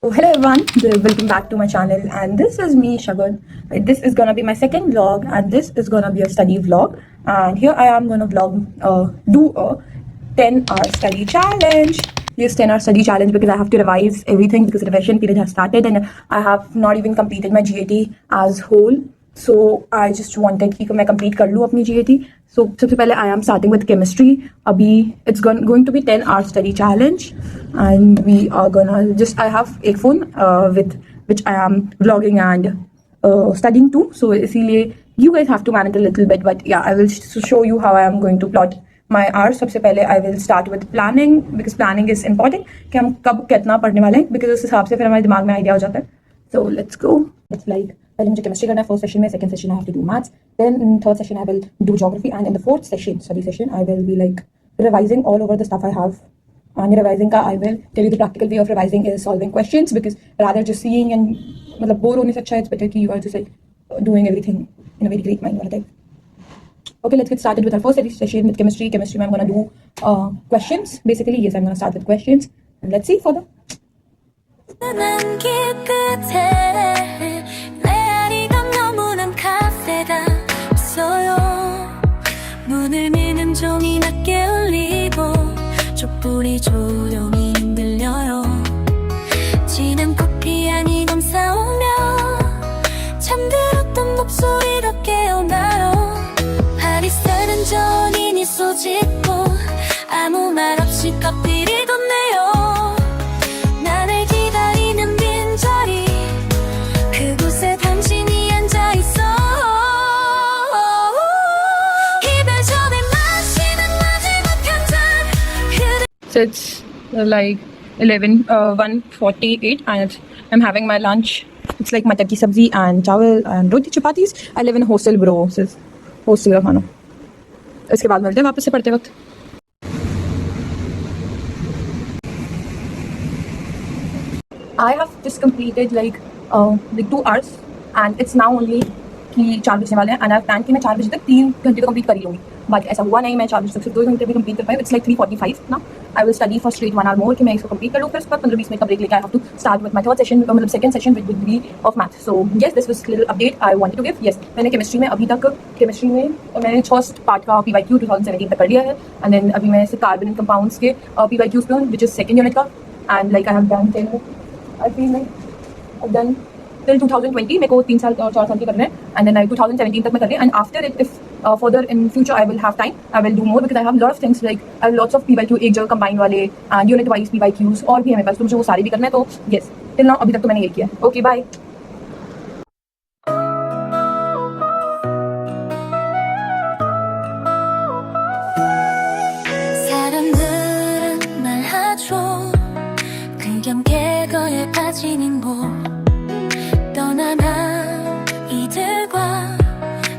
Oh, hello everyone, welcome back to my channel, and this is me Shagun. This is gonna be my second vlog, and this is gonna be a study vlog. And here I am gonna do a 10-hour study challenge. Yes, 10-hour study challenge because I have to revise everything because revision period has started and I have not even completed my GAT as whole. So I just wanted कि मैं complete कर लूँ अपनी GAT. So सबसे पहले I am starting with chemistry. अभी it's going to be 10-hour study challenge, and we are gonna just I have a phone with which I am vlogging and studying too. So इसीलिए you guys have to manage a little bit, but yeah, I will show you how I am going to plot my hours. सबसे पहले I will start with planning because planning is important कि हम कब कितना पढ़ने वाले हैं, because उस हिसाब से फिर हमारे दिमाग में आइडिया हो जाता है. So let's go. It's like पहले मुझे केमिस्ट्री करना है फर्स्ट सेशन में, second session I have to do maths, then in third session I will do geography, and in the fourth session study session I will be like revising all over the stuff I have. and revising का I will tell you the practical way of revising is solving questions, because rather just seeing and मतलब bore होने से अच्छा है, it's better कि you are just like doing everything in a very great mind वाला type. Okay, let's get started with our first session with chemistry. Chemistry में I'm gonna do questions. Basically, yes, I'm gonna start with questions, and let's see further. 문을 미는 종이 낮게 울리고 촛불이 조용히 흔들려요. 진한 커피 향이 감싸오며 잠들었던 목소리로 깨어나요. 바리스타는 전인이 쏘짓고 아무 말 없이 커피를 건네요. 나를 기다리는 빈자리 그곳에 당신이 앉아있어. So it's like 1:48 and I'm having my lunch. It's like matar ki sabzi and chawal and roti chapatis. I live in a hostel, bro. So hostel का खाना. इसके बाद मिलते हैं वापस से पढ़ते वक्त. I have just completed like 2 hours and it's now only कि 4 बजने वाले हैं, and I have planned कि मैं 4 बजे तक 3 घंटे तो कंप्लीट कर ही लूँगी, बट ऐसा हुआ नहीं. मैं 4 बजे तक सिर्फ 2 घंटे भी कंप्लीट कर पाई. इट्स लाइक 3:45 ना. I will study for straight 1 hour मोर कि मैं इसको कंप्लीट कर लूँ. फिर उसके बाद 15-20 मिनट का ब्रेक लेके I have to start with my third session, मतलब second session with degree of math. So yes, this was little update I wanted to give. Yes, मैंने केमिस्ट्री में अभी तक मैंने फर्स्ट पार्ट का PYQ 2017 तक कर लिया है, एंड देन अभी मैं कार्बन एंड कंपाउंड्स के PYQs पे हूँ, विच इज सेकंड यूनिट का, and like I have done 10. I feel like I have done till 2020. मेरे को 3 साल और 4 साल के करने हैं, and then 2017 तक मैं कर रही हूँ, and after it if further in future I will have time, I will do more because I have lot of things like I have lots of PYQ एक जगह combine वाले and unit wise PYQs और भी है मेरे पास, तो मुझे वो सारे भी करना है. तो yes, till now अभी तक तो मैंने ये किया. Okay, bye. 사람들은 말하죠 그냥 계거에 빠지는 곳 떠나나 이들과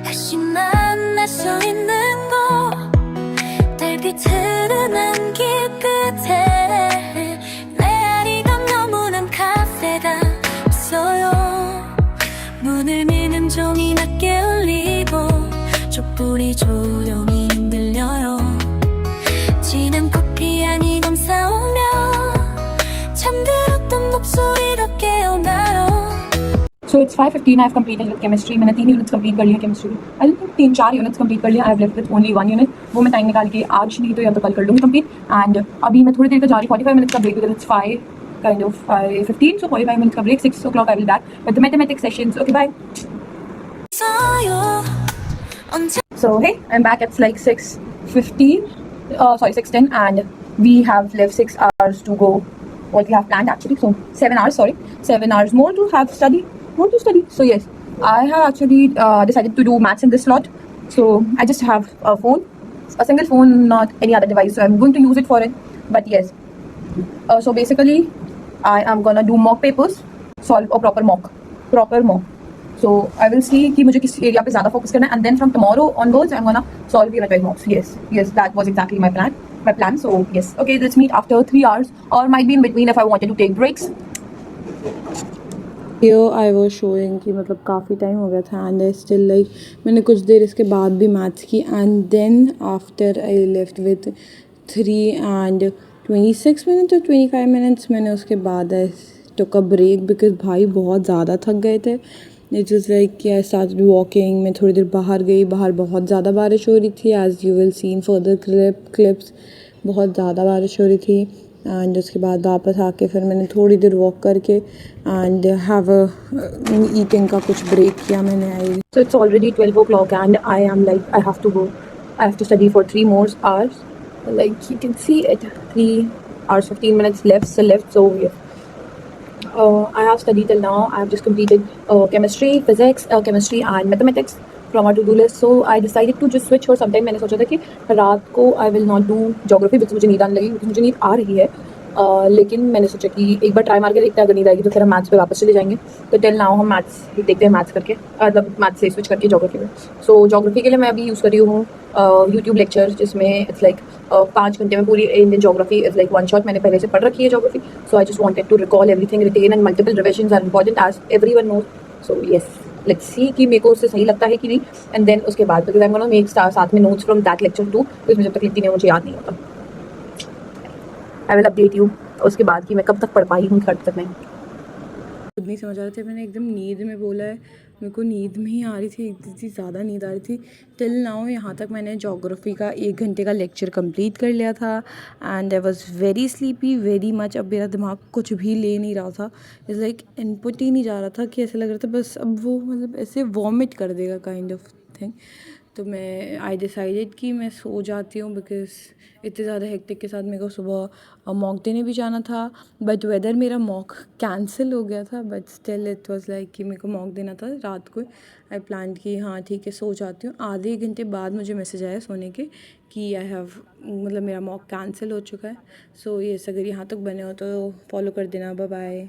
다시 만날 수 있는 곳 달빛으로 남길 끝에 메아리가 머무는 카페가 없어요. 문을 미는 종이 낮게 울리고 촛불이 조용히 흔들려요. 진한 커피 향이 감싸오며 잠들었던 목소리로 깨어나요. So it's 5:15. I've completed with chemistry. मैंने 3 units complete कर लिया chemistry. I think 3-4 units complete कर लिया. I've left with only 1 unit. वो मैं टाइम निकाल के आज नहीं तो या तो कल कर लूँगी complete. And अभी मैं थोड़ी देर का जा रही 45 minutes का break because it's 5:15. So 45 minutes का break. 6 o'clock I will back with the mathematics sessions. Okay, bye. So hey, I'm back. It's like 6:15. Sorry, 6:10, and we have left 6 hours to go. What we have planned actually. So 7 hours. Sorry, 7 hours more to have study. So yes, I have actually decided to do maths in this slot. So I just have a phone, a single phone, not any other device. So I'm going to use it for it. But yes, so basically I am gonna do mock papers, solve a proper mock. So I will see कि मुझे किस area पे ज़्यादा focus करना है, and then from tomorrow onwards I'm gonna solve unit wise mocks. Yes, that was exactly my plan. So yes, okay, let's meet after 3 hours, or might be in between if I wanted to take breaks. Here I was showing कि मतलब काफ़ी time हो गया था, and I still like मैंने कुछ देर इसके बाद भी मैथ्स की, and then after I left with 3 and 26 minutes or 25 minutes मैंने उसके बाद took a break because भाई बहुत ज़्यादा थक गए थे. It was like कि I started walking. मैं थोड़ी देर बाहर गई. बाहर बहुत ज़्यादा बारिश हो रही थी. As you will see in further clips, बहुत ज़्यादा बारिश हो रही थी. एंड उसके बाद वापस आके फिर मैंने थोड़ी देर वॉक करके एंड हैव अ ईटिंग का कुछ ब्रेक किया मैंने. आई So it's already 12 o'clock and I am like, I have to go. I have to study for 3 more hours. Like you can see it, 3 hours 15 minutes left. So yeah. I have studied till now. I have just completed chemistry, physics, chemistry and mathematics from our to-do list. So I decided to just switch for some time. मैंने सोचा था कि रात को I will not do geography because मुझे नींद आने लगी, क्योंकि मुझे नींद आ रही है. लेकिन मैंने सोचा कि एक बार ट्राई मार के देखते हैं, अगर नींद आएगी तो फिर हम मैथ्स पे वापस चले जाएंगे. तो टिल नाउ हम मैथ्स ही देखते हैं, मैथ्स करके मतलब मैथ्स से स्विच करके जोग्राफी में. सो जोग्राफी के लिए मैं अभी यूज़ कर रही हूँ यूट्यूब लेक्चर, जिसमें इट्स लाइक 5 घंटे में पूरी Indian geography is like one shot. मैंने पहले से पढ़ रखी है geography. So I just wanted to recall everything, written and multiple revisions are important as everyone knows. So yes, let's see कि मेरे को उससे सही लगता है कि नहीं. एंड देन उसके बाद because I am gonna make साथ में notes from that lecture to, तो इसमें जब तक लिखती नहीं मुझे याद नहीं होता. आई विल अपडेट यू उसके बाद कि मैं कब तक पढ़ पाई हूँ, कब तक नहीं. खुद नहीं समझ आ रहे थे. मैंने एकदम नींद में बोला है. मेरे को नींद में ही आ रही थी, इतनी ज़्यादा नींद आ रही थी. टिल नाउ यहाँ तक मैंने जोग्राफ़ी का 1 घंटे का लेक्चर कंप्लीट कर लिया था. And I was very sleepy very much. अब मेरा दिमाग कुछ भी ले नहीं रहा था. इज़ लाइक इनपुट ही नहीं जा रहा था, कि ऐसे लग रहा था बस अब वो मतलब ऐसे वॉमिट कर देगा काइंड ऑफ थिंग. तो मैं आई डिसाइडेड कि मैं सो जाती हूँ, बिकॉज इतने ज़्यादा हेक्टिक के साथ मेरे को सुबह मॉक देने भी जाना था. बट वेदर मेरा मॉक कैंसिल हो गया था, but still it was like कि मेरे को मॉक देना था रात को. आई प्लान कि हाँ ठीक है सो जाती हूँ. आधे घंटे बाद मुझे मैसेज आया सोने के कि आई हैव मतलब मेरा मॉक कैंसिल हो चुका है. सो यस, अगर यहाँ तक बने हो तो फॉलो कर देना. Bye bye.